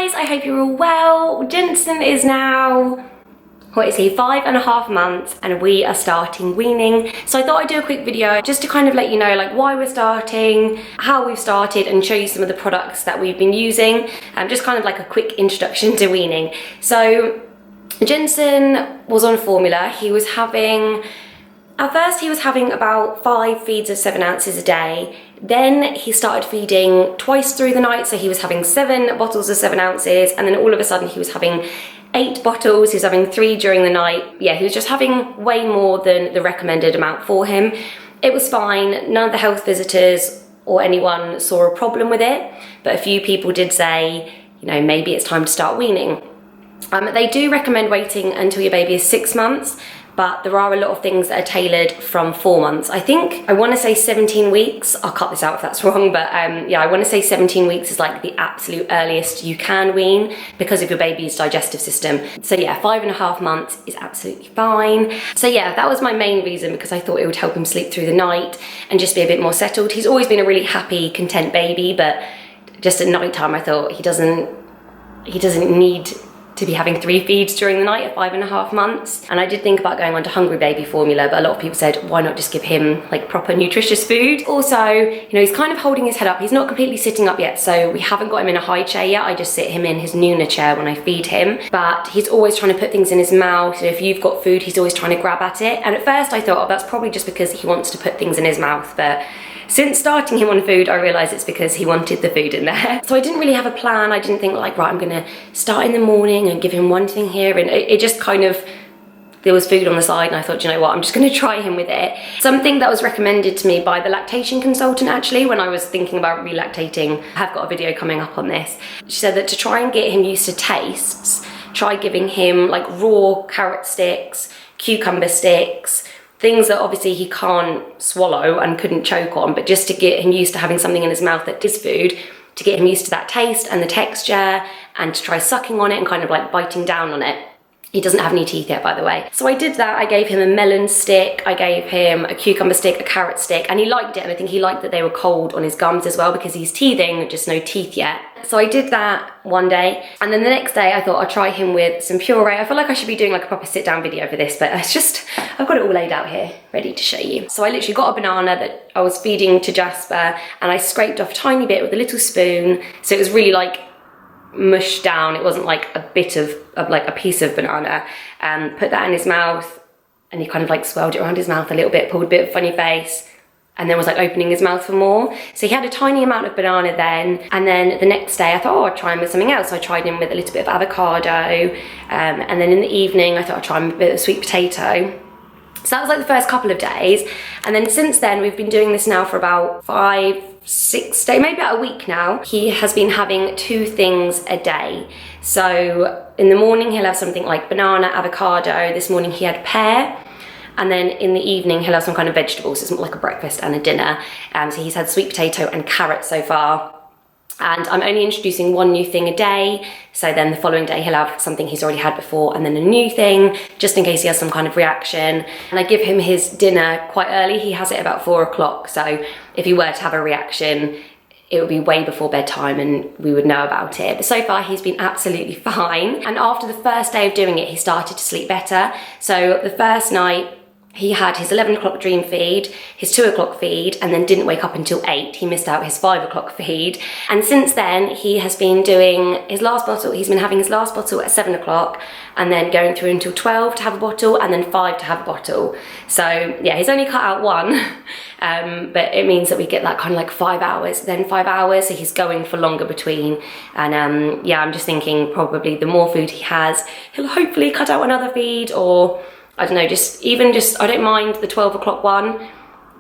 guys, I hope you're all well. Jensen is now, what is he, 5.5 months, and we are starting weaning. So I thought I'd do a quick video just to kind of let you know like why we're starting, how we've started, and show you some of the products that we've been using. Just kind of like a quick introduction to weaning. So Jensen was on formula. He was having, at first he was having about 5 feeds of 7 ounces a day. Then he started feeding twice through the night, so he was having 7 bottles of 7 ounces, and then all of a sudden he was having 8 bottles, he was having 3 during the night. Yeah, he was just having way more than the recommended amount for him. It was fine, none of the health visitors or anyone saw a problem with it, but a few people did say, you know, maybe it's time to start weaning. They do recommend waiting until your baby is 6 months, but there are a lot of things that are tailored from 4 months. I want to say 17 weeks. I'll cut this out if that's wrong, but yeah, I want to say 17 weeks is like the absolute earliest you can wean because of your baby's digestive system. So yeah, 5.5 months is absolutely fine. So yeah, that was my main reason, because I thought it would help him sleep through the night and just be a bit more settled. He's always been a really happy, content baby, but just at night time I thought he doesn't need to be having 3 feeds during the night at 5.5 months. And I did think about going on to hungry baby formula, but a lot of people said, why not just give him like proper nutritious food? Also, you know, he's kind of holding his head up. He's not completely sitting up yet, so we haven't got him in a high chair yet. I just sit him in his Nuna chair when I feed him, but he's always trying to put things in his mouth. So if you've got food, he's always trying to grab at it. And at first I thought, oh, that's probably just because he wants to put things in his mouth, but since starting him on food, I realised it's because he wanted the food in there. So I didn't really have a plan. I didn't think like, right, I'm gonna start in the morning and give him one thing here. And it just kind of, there was food on the side and I thought, you know what, I'm just gonna try him with it. Something that was recommended to me by the lactation consultant actually, when I was thinking about relactating, I have got a video coming up on this. She said that to try and get him used to tastes, try giving him like raw carrot sticks, cucumber sticks, things that obviously he can't swallow and couldn't choke on, but just to get him used to having something in his mouth that is food, to get him used to that taste and the texture, and to try sucking on it and kind of like biting down on it. He doesn't have any teeth yet, by the way. So I did that. I gave him a melon stick, I gave him a cucumber stick, a carrot stick, and he liked it. And I think he liked that they were cold on his gums as well, because he's teething, just no teeth yet. So I did that one day, and then the next day I thought I'd try him with some puree. I feel like I should be doing like a proper sit down video for this, but it's just, I've got it all laid out here, ready to show you. So I literally got a banana that I was feeding to Jasper, and I scraped off a tiny bit with a little spoon, so it was really like mushed down. It wasn't like a bit of like a piece of banana. Put that in his mouth, and he kind of like swirled it around his mouth a little bit, pulled a bit of a funny face, and then was like opening his mouth for more. So he had a tiny amount of banana then, and then the next day I thought, oh, I'd try him with something else. So I tried him with a little bit of avocado, and then in the evening I thought I'd try him with a bit of sweet potato. So that was like the first couple of days, and then since then we've been doing this now for about 5-6 days, maybe about a week now. He has been having 2 things a day. So in the morning he'll have something like banana, avocado. This morning he had pear. And then in the evening he'll have some kind of vegetables. It's more like a breakfast and a dinner. So he's had sweet potato and carrot so far. And I'm only introducing 1 new thing a day. So then the following day he'll have something he's already had before, and then a new thing, just in case he has some kind of reaction. And I give him his dinner quite early. He has it about 4 o'clock. So if he were to have a reaction, it would be way before bedtime and we would know about it. But so far he's been absolutely fine. And after the first day of doing it, he started to sleep better. So the first night, he had his 11 o'clock dream feed, his 2 o'clock feed, and then didn't wake up until 8. He missed out his 5 o'clock feed. And since then, he has been doing his last bottle. He's been having his last bottle at 7 o'clock, and then going through until 12 to have a bottle, and then 5 to have a bottle. So yeah, he's only cut out 1, but it means that we get that kind of like 5 hours, then 5 hours, so he's going for longer between. And yeah, I'm just thinking probably the more food he has, he'll hopefully cut out another feed, or I don't know, I don't mind the 12 o'clock one,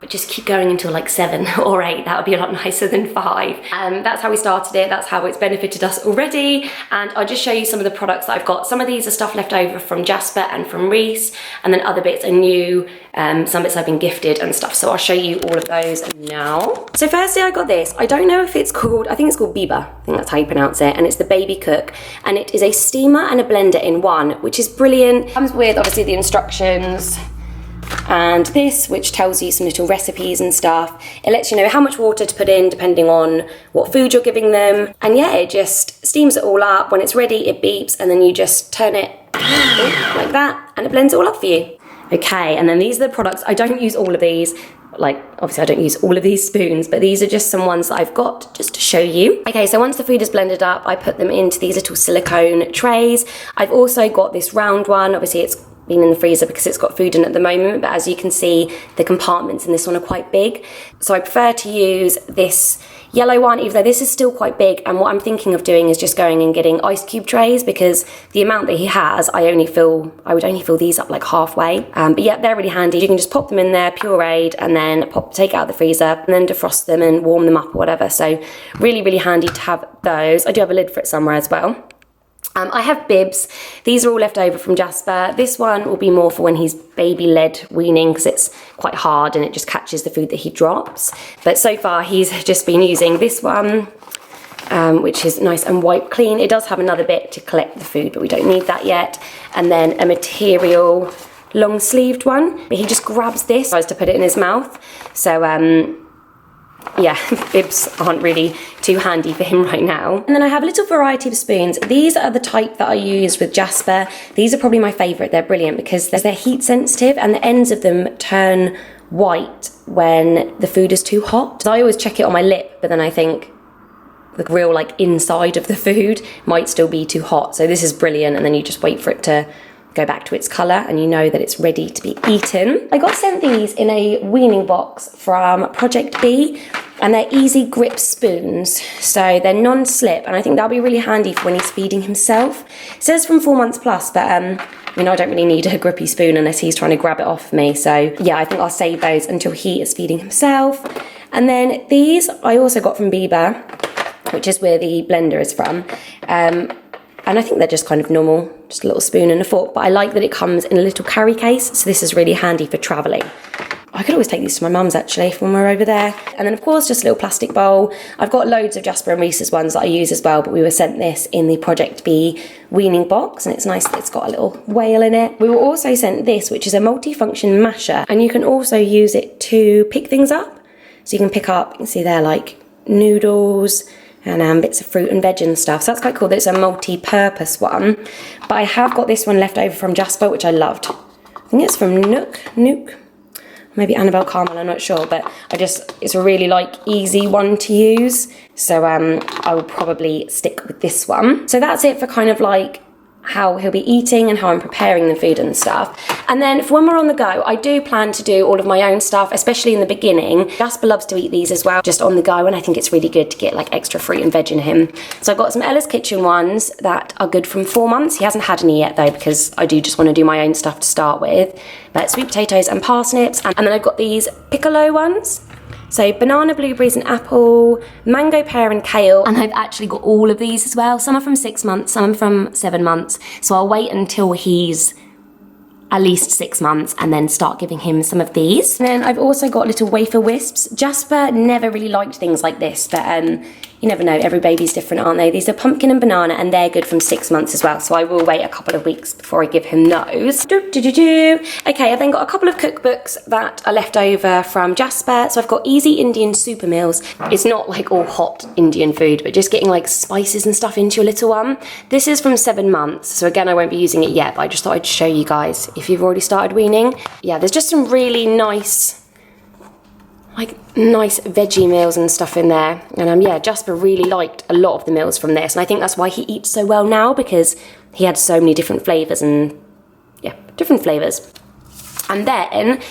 but just keep going until like 7 or 8. That would be a lot nicer than 5. That's how we started it. That's how it's benefited us already. And I'll just show you some of the products that I've got. Some of these are stuff left over from Jasper and from Reese, and then other bits are new. Some bits I've been gifted and stuff. So I'll show you all of those now. So firstly, I got this. I don't know if it's called, I think it's called Bibs. I think that's how you pronounce it. And it's the Baby Cook. And it is a steamer and a blender in one, which is brilliant. Comes with obviously the instructions and this, which tells you some little recipes and stuff. It lets you know how much water to put in depending on what food you're giving them. And yeah, it just steams it all up. When it's ready, it beeps, and then you just turn it like that, and it blends it all up for you. Okay, and then these are the products. I don't use all of these. Like, obviously I don't use all of these spoons, but these are just some ones that I've got just to show you. Okay, so once the food is blended up, I put them into these little silicone trays. I've also got this round one. Obviously it's been in the freezer because it's got food in at the moment, but as you can see, the compartments in this one are quite big. So I prefer to use this yellow one, even though this is still quite big. And what I'm thinking of doing is just going and getting ice cube trays, because the amount that he has, I would only fill these up like halfway. But yeah, they're really handy. You can just pop them in there, pureed, and then take it out of the freezer and then defrost them and warm them up or whatever. So really, really handy to have those. I do have a lid for it somewhere as well. I have Bibs. These are all left over from Jasper. This one will be more for when he's baby-led weaning, because it's quite hard and it just catches the food that he drops. But so far he's just been using this one, which is nice and wipe clean. It does have another bit to collect the food, but we don't need that yet. And then a material long-sleeved one. But he just grabs this, tries to put it in his mouth. So yeah, Bibs aren't really too handy for him right now. And then I have a little variety of spoons. These are the type that I used with Jasper. These are probably my favourite. They're brilliant because they're heat sensitive, and the ends of them turn white when the food is too hot. So I always check it on my lip, but then I think the real like inside of the food might still be too hot. So this is brilliant, and then you just wait for it to go back to its colour and you know that it's ready to be eaten. I got sent these in a weaning box from Project B, and they're easy grip spoons, so they're non-slip, and I think that'll be really handy for when he's feeding himself. It says from 4 months plus, but I mean, I don't really need a grippy spoon unless he's trying to grab it off me, so yeah, I think I'll save those until he is feeding himself. And then these I also got from Bieber, which is where the blender is from. And I think they're just kind of normal, just a little spoon and a fork, but I like that it comes in a little carry case, so this is really handy for travelling. I could always take these to my mum's actually when we're over there. And then of course just a little plastic bowl. I've got loads of Jasper and Reese's ones that I use as well, but we were sent this in the Project B weaning box, and it's nice that it's got a little whale in it. We were also sent this, which is a multi-function masher, and you can also use it to pick things up. So you can pick up, you can see there, like noodles and bits of fruit and veg and stuff. So that's quite cool that it's a multi-purpose one. But I have got this one left over from Jasper, which I loved. I think it's from Nook, maybe Annabelle Caramel, I'm not sure, but it's a really like easy one to use. So I will probably stick with this one. So that's it for kind of like how he'll be eating and how I'm preparing the food and stuff. And then for when we're on the go, I do plan to do all of my own stuff, especially in the beginning. Jasper loves to eat these as well, just on the go, and I think it's really good to get like extra fruit and veg in him. So I've got some Ella's Kitchen ones that are good from 4 months. He hasn't had any yet though, because I do just want to do my own stuff to start with. But sweet potatoes and parsnips, and then I've got these piccolo ones. So banana, blueberries and apple, mango, pear and kale. And I've actually got all of these as well. Some are from 6 months, some are from 7 months. So I'll wait until he's at least 6 months and then start giving him some of these. And then I've also got little wafer wisps. Jasper never really liked things like this, but you never know, every baby's different, aren't they? These are pumpkin and banana, and they're good from 6 months as well, so I will wait a couple of weeks before I give him those. Okay, I've then got a couple of cookbooks that are left over from Jasper. So I've got Easy Indian Super Meals. It's not like all hot Indian food, but just getting like spices and stuff into your little one. This is from 7 months, so again, I won't be using it yet, but I just thought I'd show you guys if you've already started weaning. Yeah, there's just some really nice veggie meals and stuff in there, and yeah, Jasper really liked a lot of the meals from this, and I think that's why he eats so well now, because he had so many different flavours, and yeah, different flavours. And then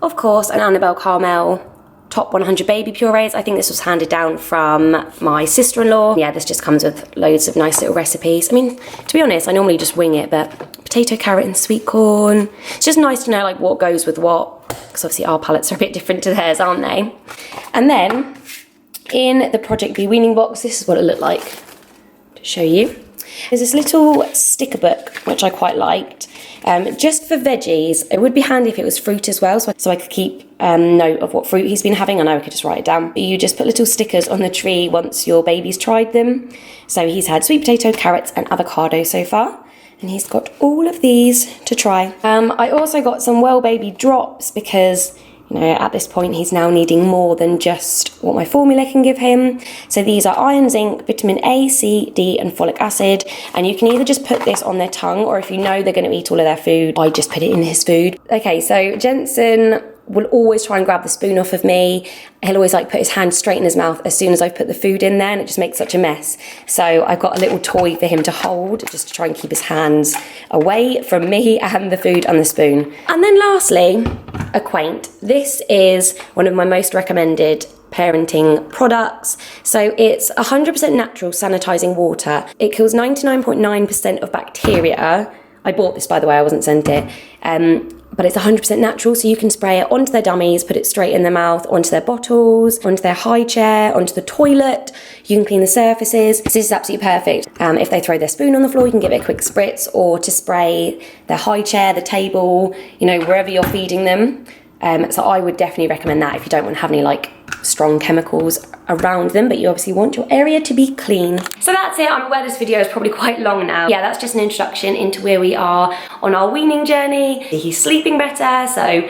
of course an Annabelle Caramel top 100 baby purees. I think this was handed down from my sister-in-law. Yeah, this just comes with loads of nice little recipes. I mean, to be honest, I normally just wing it, but potato, carrot and sweet corn. It's just nice to know like what goes with what, because obviously our palates are a bit different to theirs, aren't they? And then in the Project B weaning box, this is what it looked like to show you. There's this little sticker book, which I quite liked. Just for veggies, it would be handy if it was fruit as well, so I could keep note of what fruit he's been having. I know I could just write it down. But you just put little stickers on the tree once your baby's tried them. So he's had sweet potato, carrots and avocado so far. And he's got all of these to try. I also got some Well Baby drops because, you know, at this point he's now needing more than just what my formula can give him. So these are iron, zinc, vitamin A, C, D and folic acid. And you can either just put this on their tongue, or if you know they're going to eat all of their food, I just put it in his food. Okay, so Jensen will always try and grab the spoon off of me. He'll always like put his hand straight in his mouth as soon as I've put the food in there, and it just makes such a mess. So I've got a little toy for him to hold just to try and keep his hands away from me and the food and the spoon. And then lastly, Acquaint. This is one of my most recommended parenting products. So it's 100% natural sanitizing water. It kills 99.9% of bacteria. I bought this, by the way, I wasn't sent it. But it's 100% natural, so you can spray it onto their dummies, put it straight in their mouth, onto their bottles, onto their high chair, onto the toilet. You can clean the surfaces. This is absolutely perfect. If they throw their spoon on the floor, you can give it a quick spritz, or to spray their high chair, the table, you know, wherever you're feeding them. So I would definitely recommend that if you don't want to have any like strong chemicals around them, but you obviously want your area to be clean. So that's it. I'm aware this video is probably quite long now. Yeah, that's just an introduction into where we are on our weaning journey. He's sleeping better, so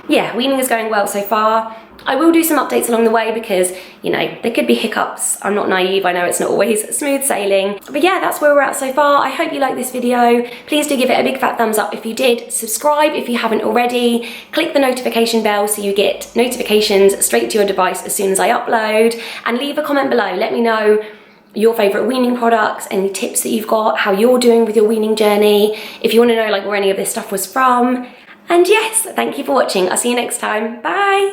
yeah, weaning is going well so far. I will do some updates along the way because, you know, there could be hiccups. I'm not naive, I know it's not always smooth sailing. But yeah, that's where we're at so far. I hope you like this video. Please do give it a big fat thumbs up if you did. Subscribe if you haven't already. Click the notification bell so you get notifications straight to your device as soon as I upload. And leave a comment below. Let me know your favourite weaning products, any tips that you've got, how you're doing with your weaning journey. If you want to know like where any of this stuff was from. And yes, thank you for watching. I'll see you next time. Bye!